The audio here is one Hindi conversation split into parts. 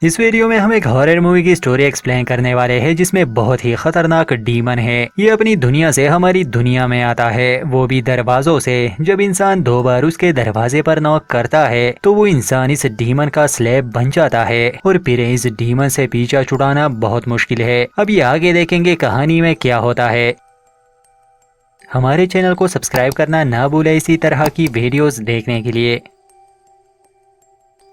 इस वीडियो में हम एक हॉरर मूवी की स्टोरी एक्सप्लेन करने वाले हैं जिसमें बहुत ही खतरनाक डीमन है। ये अपनी दुनिया से हमारी दुनिया में आता है, वो भी दरवाजों से। जब इंसान 2 बार उसके दरवाजे पर नॉक करता है तो वो इंसान इस डीमन का स्लेब बन जाता है और फिर इस डीमन से पीछा छुड़ाना बहुत मुश्किल है। अभी आगे देखेंगे कहानी में क्या होता है। हमारे चैनल को सब्सक्राइब करना ना भूलें इसी तरह की वीडियोस देखने के लिए।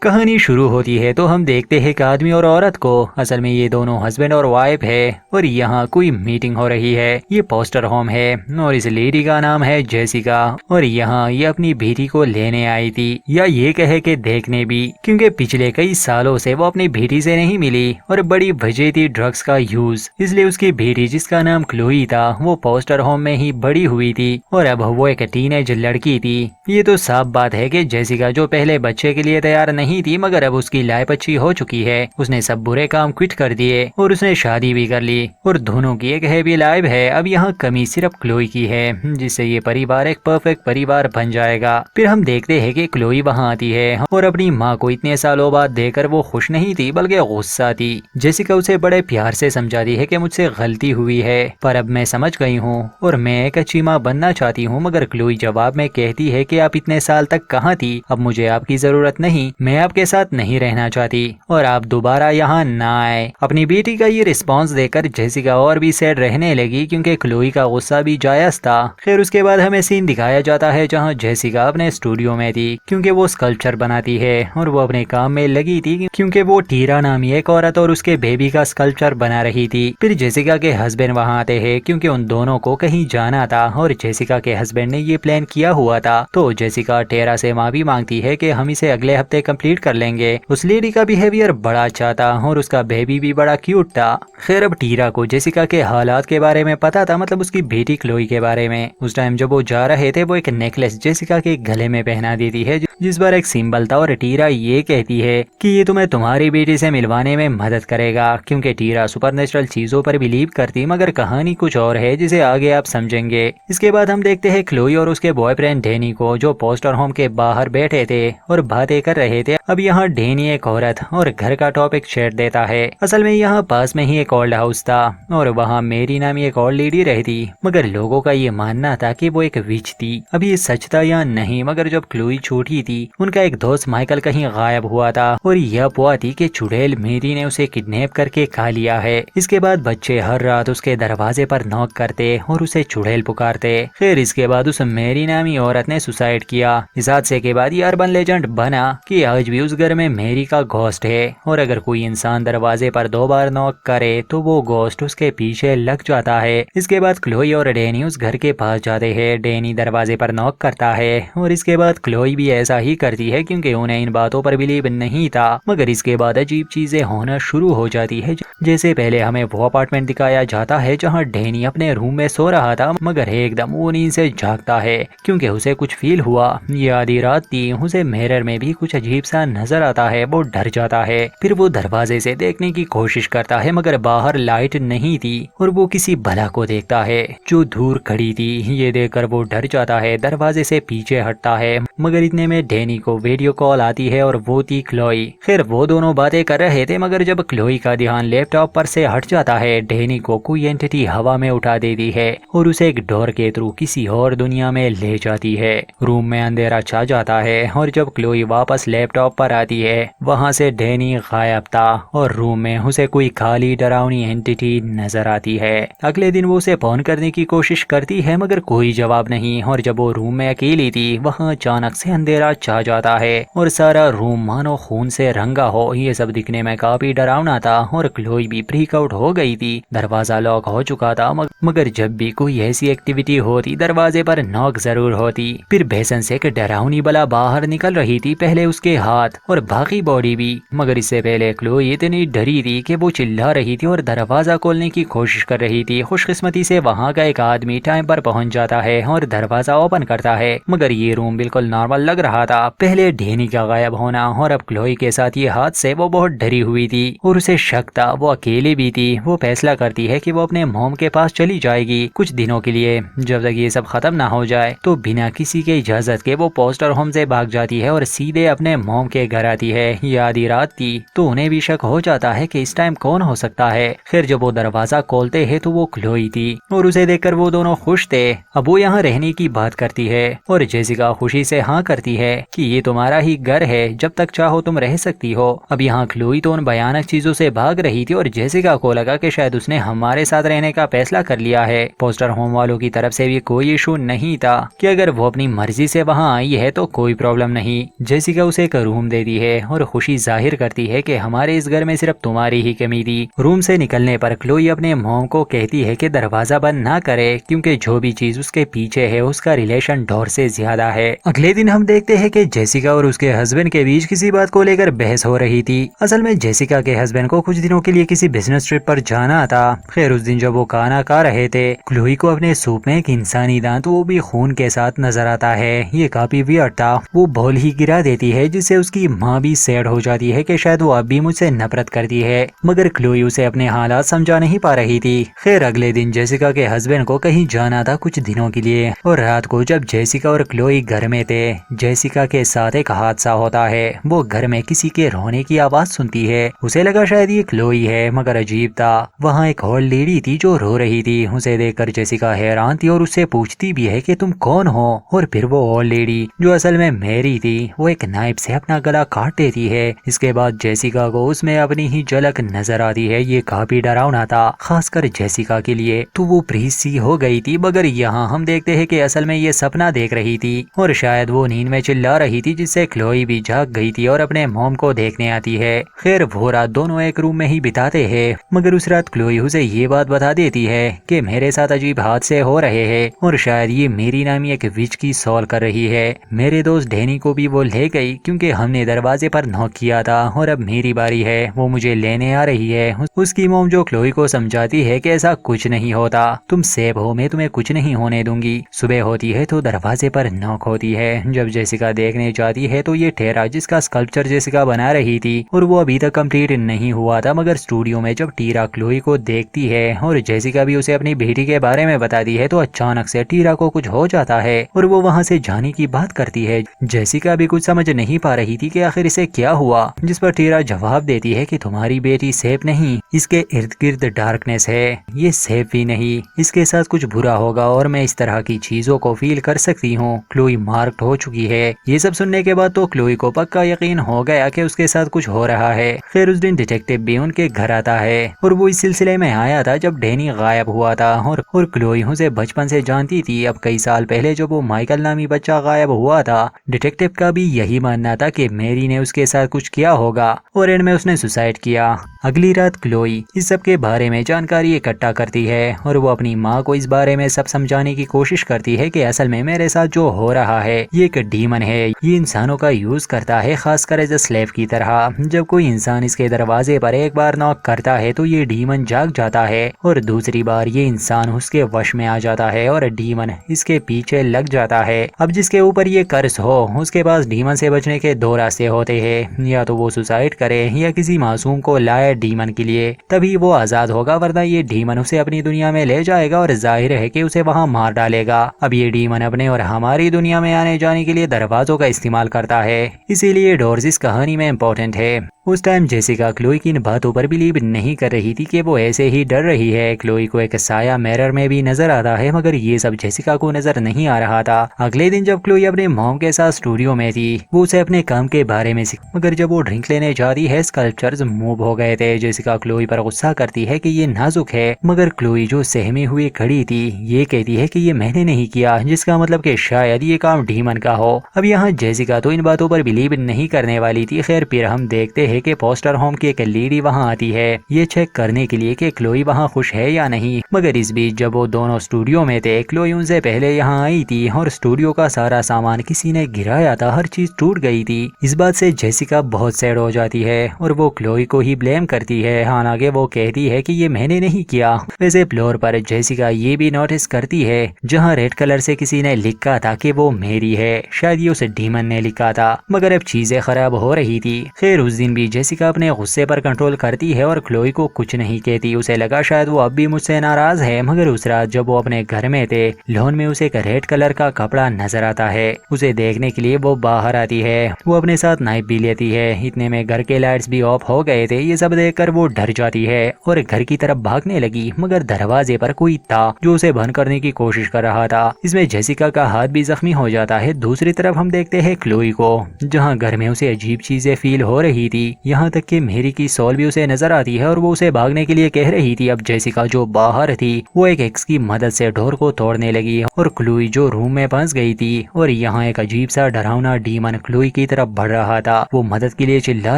कहानी शुरू होती है तो हम देखते हैं एक आदमी और औरत को। असल में ये दोनों हस्बैंड और वाइफ है और यहाँ कोई मीटिंग हो रही है। ये पोस्टर होम है और इस लेडी का नाम है जेसिका और यहाँ ये अपनी बेटी को लेने आई थी, या ये कहे कि देखने भी, क्योंकि पिछले कई सालों से वो अपनी बेटी से नहीं मिली और बड़ी वजह थी ड्रग्स का यूज। इसलिए उसकी बेटी जिसका नाम क्लोई था वो पोस्टर होम में ही बड़ी हुई थी और अब वो एक टीनेज लड़की थी। ये तो साफ बात है कि जेसिका जो पहले बच्चे के लिए तैयार नहीं थी, मगर अब उसकी लाइफ अच्छी हो चुकी है। उसने सब बुरे काम क्विट कर दिए और उसने शादी भी कर ली और दोनों की एक हैप्पी लाइफ है। अब यहाँ कमी सिर्फ क्लोई की है, जिससे ये परिवार एक परफेक्ट परिवार बन जाएगा। फिर हम देखते हैं कि क्लोई वहाँ आती है और अपनी माँ को इतने सालों बाद देखकर वो खुश नहीं थी बल्कि गुस्सा थी। जेसिका उसे बड़े प्यार से समझाती है कि मुझसे गलती हुई है पर अब मैं समझ गई हूँ और मैं एक अच्छी माँ बनना चाहती हूँ। मगर क्लोई जवाब में कहती है कि आप इतने साल तक कहाँ थी, अब मुझे आपकी जरूरत नहीं, मैं आपके साथ नहीं रहना चाहती और आप दोबारा यहाँ ना आए। अपनी बेटी का ये रिस्पांस देकर जेसिका और भी सैड रहने लगी क्योंकि क्लोई का गुस्सा भी जायज था। खैर उसके बाद हमें सीन दिखाया जाता है जहाँ जेसिका अपने स्टूडियो में थी क्योंकि वो स्कल्पचर बनाती है और वो अपने काम में लगी थी क्योंकि वो टीरा नामी एक औरत और उसके बेबी का स्कल्पचर बना रही थी। फिर जेसिका के हस्बैंड वहाँ आते हैं क्योंकि उन दोनों को कहीं जाना था और जेसिका के हस्बैंड ने ये प्लान किया हुआ था। तो जेसिका टेरा से माफी मांगती है कि हम इसे अगले हफ्ते कंप्लीट कर लेंगे। उस लेडी का बिहेवियर बड़ा अच्छा था और उसका बेबी भी बड़ा क्यूट था। खैर अब टीरा को जेसिका के हालात के बारे में पता था, मतलब उसकी बेटी क्लोई के बारे में। उस टाइम जब वो जा रहे थे वो एक नेकलेस जेसिका के गले में पहना देती है जिस पर एक सिंबल था और टीरा ये कहती है कि ये तुम्हें तुम्हारी बेटी से मिलवाने में मदद करेगा क्योंकि टीरा सुपरनेचुरल चीजों पर बिलीव करती, मगर कहानी कुछ और है जिसे आगे आप समझेंगे। इसके बाद हम देखते हैं क्लोई और उसके बॉयफ्रेंड डेनी को जो पोस्टर होम के बाहर बैठे थे और बातें कर रहे थे। अब यहाँ डेनी एक औरत और घर का टॉपिक छेड़ देता है। असल में यहाँ पास में ही एक ओल्ड हाउस था और वहाँ मेरी नामी एक ओल्ड लेडी रहती, मगर लोगों का ये मानना था कि वो एक विच थी। अब ये सच था या नहीं, मगर जब क्लोई छोटी थी उनका एक दोस्त माइकल कहीं गायब हुआ था और यह अफवाह थी कि चुड़ैल मेरी ने उसे किडनैप करके खा लिया है। इसके बाद बच्चे हर रात उसके दरवाजे पर नॉक करते और उसे चुड़ैल पुकारते। फिर इसके बाद उस मेरी नामी औरत ने सुसाइड किया। इस हादसे के बाद ये अर्बन लेजेंड बना कि आज भी उस घर में मेरी का घोस्ट है और अगर कोई इंसान दरवाजे पर 2 बार नॉक करे तो वो घोस्ट उसके पीछे लग जाता है। इसके बाद क्लोई और डेनी उस घर के पास जाते हैं। डेनी दरवाजे पर नॉक करता है और इसके बाद क्लोई भी ऐसा ही करती है क्योंकि उन्हें इन बातों पर बिलीव नहीं था। मगर इसके बाद अजीब चीजें होना शुरू हो जाती है। जैसे पहले हमें वो अपार्टमेंट दिखाया जाता है जहाँ डेनी अपने रूम में सो रहा था, मगर एकदम वो नींद से जागता है क्योंकि उसे कुछ फील हुआ। ये आधी रात थी, उसे मिरर में भी कुछ अजीब सा नजर आता है। वो डर जाता है। फिर वो दरवाजे से देखने की कोशिश करता है मगर बाहर लाइट नहीं थी और वो किसी भला को देखता है जो दूर खड़ी थी। ये देखकर वो डर जाता है, दरवाजे से पीछे हटता है, मगर इतने में डेनी को वीडियो कॉल आती है और वो थी क्लोई। फिर वो दोनों बातें कर रहे थे मगर जब क्लोई का ध्यान लैपटॉप पर से हट जाता है, डेनी को कोई एंटिटी हवा में उठा देती है और उसे एक डोर के थ्रू किसी और दुनिया में ले जाती है। रूम में अंधेरा छा जाता है और जब क्लोई वापस लैपटॉप पर आती है वहाँ से डेनी गायब था और रूम में उसे कोई खाली डरावनी एंटिटी नजर आती है। अगले दिन वो उसे फोन करने की कोशिश करती है मगर कोई जवाब नहीं और जब वो रूम में अकेली थी वहाँ अचानक से अंधेरा छा जाता है और सारा रूम मानो खून से रंगा हो। ये सब दिखने में काफी डरावना था और क्लोई भी फ्रीक आउट हो गई थी। दरवाजा लॉक हो चुका था मगर जब भी कोई ऐसी एक्टिविटी होती दरवाजे पर नॉक जरूर होती। फिर बेसन से एक डरावनी बला बाहर निकल रही थी, पहले उसके हाथ और बाकी बॉडी भी, मगर इससे पहले क्लोई इतनी डरी थी कि वो चिल्ला रही थी और दरवाजा खोलने की कोशिश कर रही थी। खुशकिस्मती से वहाँ का एक आदमी टाइम पर पहुँच जाता है और दरवाजा ओपन करता है, मगर ये रूम बिल्कुल नॉर्मल लग रहा था। पहले डेनी का गायब होना और अब क्लोई के साथ ये हादसे, वो बहुत डरी हुई थी और उसे शक था वो अकेली भी थी। वो फैसला करती है कि वो अपने मॉम के पास चली जाएगी कुछ दिनों के लिए, जब तक ये सब खत्म ना हो जाए। तो बिना किसी के इजाजत के वो पोस्टर होम से भाग जाती है और सीधे अपने मॉम के घर आती है। ये आधी रात थी तो उन्हें भी शक हो जाता है कि इस टाइम कौन हो सकता है। फिर जब वो दरवाजा खोलते हैं तो वो क्लोई थी और उसे देखकर वो दोनों खुश थे। अब वो यहाँ रहने की बात करती है और जेसिका खुशी से हाँ करती है कि ये तुम्हारा ही घर है, जब तक चाहो तुम रह सकती हो। अब यहाँ क्लोई तो उन भयानक चीजों से भाग रही थी और जेसिका को लगा कि शायद उसने हमारे साथ रहने का फैसला कर लिया है। फोस्टर होम वालों की तरफ से भी कोई इशू नहीं था कि अगर वो अपनी मर्जी से वहाँ आई है तो कोई प्रॉब्लम नहीं। जेसिका उसे एक रूम देती है और खुशी जाहिर करती है कि हमारे इस घर में सिर्फ तुम्हारी ही कमी थी। रूम से निकलने पर क्लोई अपने मॉम को कहती है कि दरवाजा बंद ना करे क्योंकि जो भी चीज उसके पीछे है उसका रिलेशन डॉर से ज्यादा है। अगले दिन हम देखते हैं कि जेसिका और उसके हस्बैंड के बीच किसी बात को लेकर बहस हो रही थी। असल में जेसिका के हस्बैंड को कुछ दिनों के लिए किसी बिजनेस ट्रिप पर जाना था। खैर उस दिन जब वो खाना खा रहे थे, क्लोई को अपने सूप में एक इंसानी दांत वो भी खून के साथ नजर आता है। ये काफी वियर्ड था। वो बॉल ही गिरा देती है जिससे उसकी माँ भी सैड हो जाती है कि शायद वो अब भी मुझसे नफरत करती है, मगर क्लोई उसे अपने हालात समझा नहीं पा रही थी। खैर अगले दिन जेसिका के हस्बैंड को कहीं जाना था कुछ दिनों के लिए और रात को जब जेसिका और क्लोई घर में थे, जेसिका के साथ एक हादसा होता है। वो घर में किसी के रोने की आवाज सुनती है। उसे लगा शायद ये क्लोई है, मगर अजीब था। वहाँ एक ओल्ड लेडी थी जो रो रही थी। उसे देखकर जेसिका हैरान थी और उससे पूछती भी है कि तुम कौन हो। और फिर वो ओल्ड लेडी जो असल में मैरी थी वो एक नाइफ से अपना गला काट देती है। इसके बाद जेसिका को उसमें अपनी ही झलक नजर आती है। ये काफी डरावना था, खासकर जेसिका के लिए। तो वो फ्रीज सी हो गई थी, मगर यहाँ हम देखते हैं कि असल में ये सपना देख रही थी और शायद वो नींद में चिल्ला रही थी, जिससे क्लोई भी जाग गई थी और अपने मॉम को देखने आती है। खैर वो रात दोनों एक रूम में ही बिताते हैं, मगर उस रात क्लोई उसे ये बात बता देती है कि मेरे साथ अजीब हादसे हो रहे हैं और शायद ये मेरी नामी एक विच की सॉल्व कर रही है। मेरे दोस्त डैनी को भी वो ले गई क्योंकि हमने दरवाजे पर नॉक किया था और अब मेरी बारी है, वो मुझे लेने आ रही है। उसकी मॉम जो क्लोई को समझाती है कि ऐसा कुछ नहीं होता, तुम सेफ हो, मैं तुम्हें कुछ नहीं होने दूंगी। सुबह होती है तो दरवाजे पर नॉक होती है। जब जेसिका देखने जाती है तो ये ठेरा जिसका स्कल्पचर जेसिका बना रही थी और वो अभी तक कंप्लीट नहीं हुआ था, मगर स्टूडियो में जब टीरा क्लोई को देखती है और जेसिका भी उसे अपनी बेटी के बारे में बताती है तो अचानक से टीरा को कुछ हो जाता है और वो वहाँ से जाने की बात करती है। जेसिका भी कुछ समझ नहीं पा रही थी कि आखिर इसे क्या हुआ, जिस पर टीरा जवाब देती है कि तुम्हारी बेटी सेफ नहीं, इसके इर्द गिर्द डार्कनेस है, ये सेफ भी नहीं, इसके साथ कुछ बुरा होगा और मैं इस तरह की चीजों को फील कर सकती हूँ। क्लोई मार्क्ड हो चुकी है। ये सब सुनने के बाद तो क्लोई को पक्का यकीन हो गया कि उसके साथ कुछ हो रहा है। फिर उस दिन डिटेक्टिव भी उनके घर आता है और वो इस सिलसिले में आया था जब डैनी गायब हुआ था और क्लोई उसे बचपन से जानती थी। अब कई साल पहले जब वो माइकल नामी बच्चा गायब हुआ था, डिटेक्टिव का भी यही मानना था कि मैरी ने उसके साथ कुछ किया होगा और एंड में उसने सुसाइड किया। अगली रात क्लोई इस सब के बारे में जानकारी इकट्ठा करती है और वो अपनी माँ को इस बारे में सब समझाने की कोशिश करती है कि असल में मेरे साथ जो हो रहा है ये एक डीमन है, ये इंसानों का यूज करता है, खासकर एज अ स्लेव की तरह। जब कोई इंसान इसके दरवाजे पर एक बार नॉक करता है तो ये डीमन जाग जाता है और दूसरी बार ये इंसान उसके वश में आ जाता है और डीमन इसके पीछे लग जाता है। अब जिसके ऊपर ये कर्ज हो उसके पास डीमन से बचने के दो रास्ते होते हैं, या तो वो सुसाइड करे या किसी मासूम को लाए डीमन के लिए, तभी वो आजाद होगा, वरना ये डीमन उसे अपनी दुनिया में ले जाएगा और जाहिर है कि उसे वहाँ मार डालेगा। अब ये डीमन अपने और हमारी दुनिया में आने जाने के लिए दरवाजों का इस्तेमाल करता है, इसीलिए डोर्स इस कहानी में इम्पोर्टेंट है। उस टाइम जेसिका क्लोई की इन बातों पर बिलीव नहीं कर रही थी कि वो ऐसे ही डर रही है। क्लोई को एक साया मिरर में भी नजर आता है, मगर ये सब जेसिका को नजर नहीं आ रहा था। अगले दिन जब क्लोई अपने मॉम के साथ स्टूडियो में थी, वो उसे अपने काम के बारे में मगर जब वो ड्रिंक लेने जाती है स्कल्पचर्स मूव हो गए थे। जेसिका क्लोई पर गुस्सा करती है कि ये नाजुक है, मगर क्लोई जो सहमी हुई खड़ी थी ये कहती है कि ये मैंने नहीं किया, जिसका मतलब कि शायद ये काम डीमन का हो। अब यहाँ जेसिका तो इन बातों पर बिलीव नहीं करने वाली थी। खैर फिर हम देखते हैं कि फोस्टर होम की एक लेडी वहाँ आती है ये चेक करने के लिए कि क्लोई वहाँ खुश है या नहीं, मगर इस बीच जब वो दोनों स्टूडियो में थे, क्लोई उनसे पहले यहाँ आई थी और स्टूडियो का सारा सामान किसी ने गिराया था, हर चीज टूट गई थी। इस बात से जेसिका बहुत सैड हो जाती है और वो क्लोई को ही ब्लेम करती है। हालांकि वो कहती है कि ये मैंने नहीं किया। वैसे फ्लोर पर जेसिका ये भी नोटिस करती है जहाँ रेड कलर से किसी ने लिखा था कि वो मेरी है, शायद ये उसे डीमन ने लिखा था, मगर अब चीजें खराब हो रही थी। खैर उस दिन भी भी जेसिका अपने गुस्से पर कंट्रोल करती है और क्लोई को कुछ नहीं कहती। उसे लगा शायद वो अब भी मुझसे नाराज है, मगर उस रात जब वो अपने घर में थे, लॉन में उसे एक रेड कलर का कपड़ा नजर आता है। उसे देखने के लिए वो बाहर आती है। वो अपने साथ नाइफ भी लेती है। इतने में घर के लाइट्स भी ऑफ हो गए थे। ये सब देखकर वो डर जाती है और घर की तरफ भागने लगी, मगर दरवाजे पर कोई था जो उसे बंद करने की कोशिश कर रहा था। इसमें जेसिका का हाथ भी जख्मी हो जाता है। दूसरी तरफ हम देखते हैं क्लोई को, जहाँ घर में उसे अजीब चीजें फील हो रही थी। यहाँ तक कि मेरी की सॉल भी उसे नजर आती है और वो उसे भागने के लिए कह रही थी। अब जेसिका जो बाहर थी वो एक एक्स की मदद से डोर को तोड़ने लगी और क्लोई जो रूम में फंस गई थी। और यहाँ एक अजीब सा डरावना डीमन क्लोई की तरफ बढ़ रहा था। वो मदद के लिए चिल्ला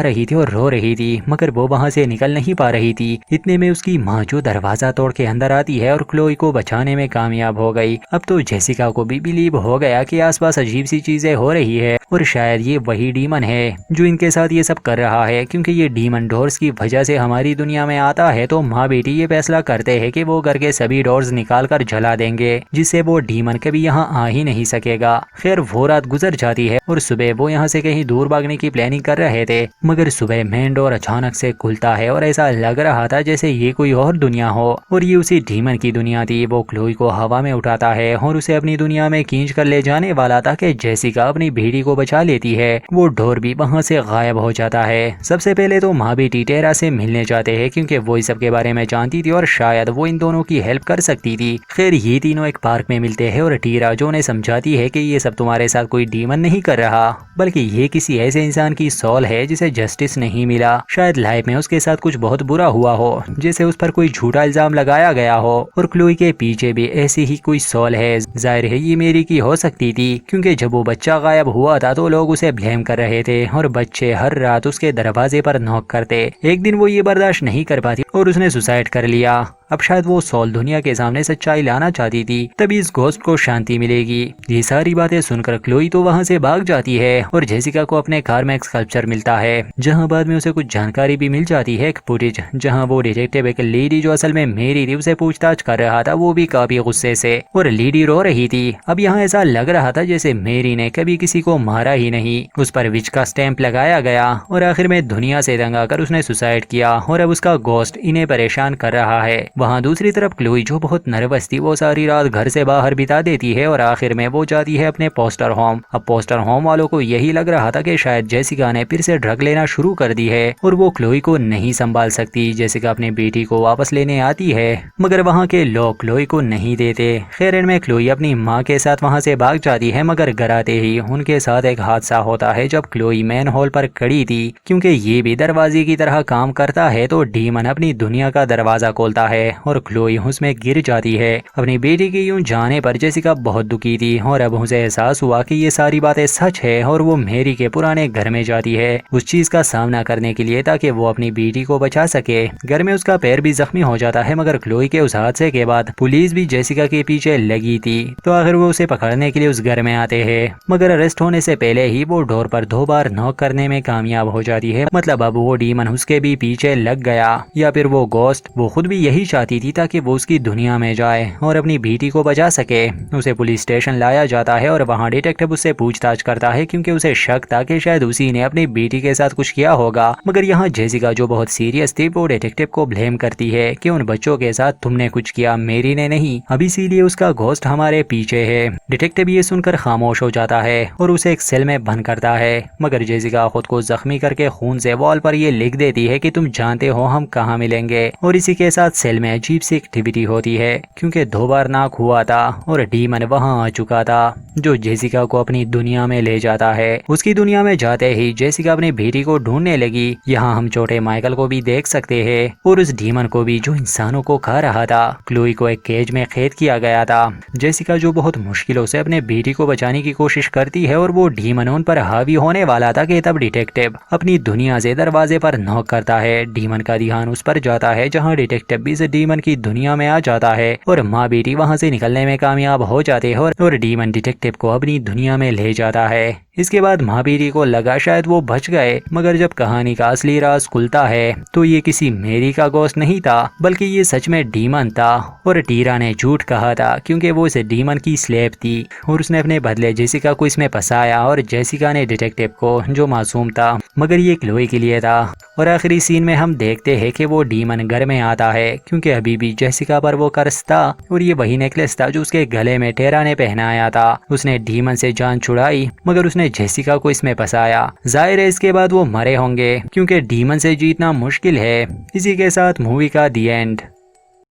रही थी और रो रही थी, मगर वो वहाँ से निकल नहीं पा रही थी। इतने में उसकी माँ जो दरवाजा तोड़ के अंदर आती है और क्लोई को बचाने में कामयाब हो गई। अब तो जेसिका को भी बिलीव हो गया कि आसपास अजीब सी चीजें हो रही है और शायद ये वही डीमन है जो इनके साथ ये सब कर रहा है, क्योंकि ये डीमन डोर्स की वजह से हमारी दुनिया में आता है। तो माँ बेटी ये फैसला करते हैं कि वो घर के सभी डोर्स निकाल कर जला देंगे, जिससे वो डीमन कभी यहाँ आ ही नहीं सकेगा। खैर वो रात गुजर जाती है और सुबह वो यहाँ से कहीं दूर भागने की प्लानिंग कर रहे थे, मगर सुबह मेन डोर अचानक से खुलता है और ऐसा लग रहा था जैसे ये कोई और दुनिया हो और ये उसी डीमन की दुनिया थी। वो क्लोई को हवा में उठाता है और उसे अपनी दुनिया में खींच कर ले जाने वाला था कि जेसिका अपनी बेटी को बचा लेती है। वो डोर भी वहाँ से गायब हो जाता है। सबसे पहले तो माँ बेटी टेरा से मिलने जाते हैं, क्योंकि वो इस सब के बारे में जानती थी और शायद वो इन दोनों की हेल्प कर सकती थी। खैर ये तीनों एक पार्क में मिलते हैं और टीरा जो उन्हें समझाती है कि ये सब तुम्हारे साथ कोई डीमन नहीं कर रहा, बल्कि ये किसी ऐसे इंसान की सॉल है जिसे जस्टिस नहीं मिला। शायद लाइफ में उसके साथ कुछ बहुत बुरा हुआ हो, जैसे उस पर कोई झूठा इल्जाम लगाया गया हो। और क्लोई के पीछे भी ऐसी ही कोई सॉल है। जाहिर है ये मेरी की हो सकती थी, क्योंकि जब वो बच्चा गायब हुआ था तो लोग उसे ब्लेम कर रहे थे और बच्चे हर रात उसके दरवाजे पर नॉक करते। एक दिन वो ये बर्दाश्त नहीं कर पाती और उसने सुसाइड कर लिया। अब शायद वो सॉल दुनिया के सामने सच्चाई लाना चाहती थी, तभी इस घोस्ट को शांति मिलेगी। ये सारी बातें सुनकर क्लोई तो वहाँ से भाग जाती है और जेसिका को अपने कार में एक स्कल्पचर मिलता है, जहाँ बाद में उसे कुछ जानकारी भी मिल जाती है। एक फुटेज जहाँ वो डिटेक्टिव एक लेडी जो असल में मेरी थी उसे पूछताछ कर रहा था, वो भी काफी गुस्से से, और लेडी रो रही थी। अब यहाँ ऐसा लग रहा था जैसे मेरी ने कभी किसी को मारा ही नहीं। उस पर विच का स्टैंप लगाया गया और आखिर में दुनिया से दंग आकर उसने सुसाइड किया और अब उसका घोस्ट इन्हें परेशान कर रहा है। वहाँ दूसरी तरफ क्लोई जो बहुत नर्वस थी वो सारी रात घर से बाहर बिता देती है और आखिर में वो जाती है अपने पोस्टर होम। अब पोस्टर होम वालों को यही लग रहा था कि शायद जेसिका ने फिर से ड्रग लेना शुरू कर दी है और वो क्लोई को नहीं संभाल सकती। जेसिका अपनी बेटी को वापस लेने आती है, मगर वहाँ के लोग क्लोई को नहीं देते। खैर में क्लोई अपनी माँ के साथ वहाँ से भाग जाती है, मगर घर आते ही उनके साथ एक हादसा होता है। जब क्लोई मेन हॉल पर खड़ी थी, क्योंकि ये भी दरवाजे की तरह काम करता है, तो डीमन अपनी दुनिया का दरवाजा खोलता है और क्लोई उसमें गिर जाती है। अपनी बेटी के यूं जाने पर जेसिका बहुत दुखी थी और अब उसे एहसास हुआ कि ये सारी बातें सच है और वो मेरी के पुराने घर में जाती है उस चीज का सामना करने के लिए, ताकि वो अपनी बेटी को बचा सके। घर में उसका पैर भी जख्मी हो जाता है, मगर क्लोई के उस हादसे के बाद पुलिस भी जेसिका के पीछे लगी थी, तो आखिर वो उसे पकड़ने के लिए उस घर में आते हैं। मगर अरेस्ट होने से पहले ही वो डोर पर 2 बार नॉक करने में कामयाब हो जाती है। मतलब अब वो डीमन उसके भी पीछे लग गया, या फिर वो घोस्ट वो खुद भी यही चाहती थी ताकि वो उसकी दुनिया में जाए और अपनी बेटी को बचा सके। उसे पुलिस स्टेशन लाया जाता है और वहाँ डिटेक्टिव उससे पूछताछ करता है, क्योंकि उसे शक था कि शायद उसी ने अपनी बेटी के साथ कुछ किया होगा। मगर यहाँ जेसिका जो बहुत सीरियस थी वो डिटेक्टिव को ब्लेम करती है कि उन बच्चों के साथ तुमने कुछ किया, मेरी ने नहीं। अब इसीलिए उसका घोस्ट हमारे पीछे है। डिटेक्टिव ये सुनकर खामोश हो जाता है और उसे एक सेल में बंद करता है, मगर जेसिका खुद को जख्मी करके खून से वॉल पर ये लिख देती है कि तुम जानते हो हम कहाँ मिलेंगे। और इसी के साथ सेल में अजीब सी एक्टिविटी होती है, क्योंकि 2 बार नाक हुआ था और डीमन वहाँ आ चुका था, जो जेसिका को अपनी दुनिया में ले जाता है। उसकी दुनिया में जाते ही जेसिका अपनी बेटी को ढूंढने लगी। यहाँ हम छोटे माइकल को भी देख सकते हैं और उस डीमन को भी जो इंसानों को खा रहा था। क्लोई को एक केज में कैद किया गया था। जेसिका जो बहुत मुश्किलों से अपने बेटी को बचाने की कोशिश करती है और वो डीमन उन पर हावी होने वाला था कि तब डिटेक्टिव अपनी दुनिया से दरवाजे पर नॉक करता है। डीमन का ध्यान उस पर जाता है जहाँ डिटेक्टिव भी इस डीमन की दुनिया में आ जाता है और माँ बेटी वहाँ से निकलने में कामयाब हो जाते हैं और डीमन डिटेक्टिव को अपनी दुनिया में ले जाता है। इसके बाद माँ बेटी को लगा शायद वो बच गए, मगर जब कहानी का असली राज खुलता है तो ये किसी मेरी का गोश्त नहीं था, बल्कि ये सच में डीमन था और टीरा ने झूठ कहा था क्योंकि वो इस डीमन की स्लेव थी और उसने अपने बदले जेसिका को इसमें फंसाया और जेसिका ने डिटेक्टिव को, जो मासूम था मगर ये क्लोई के लिए था। और आखिरी सीन में हम देखते हैं कि वो डीमन घर में आता है क्योंकि अभी भी जेसिका पर वो कर्ज था और ये वही नेकलेस था जो उसके गले में टेरा ने पहनाया था। उसने डीमन से जान छुड़ाई मगर उसने जेसिका को इसमें फंसाया। जाहिर है इसके बाद वो मरे होंगे क्योंकि डीमन से जीतना मुश्किल है। इसी के साथ मूवी का दी एंड।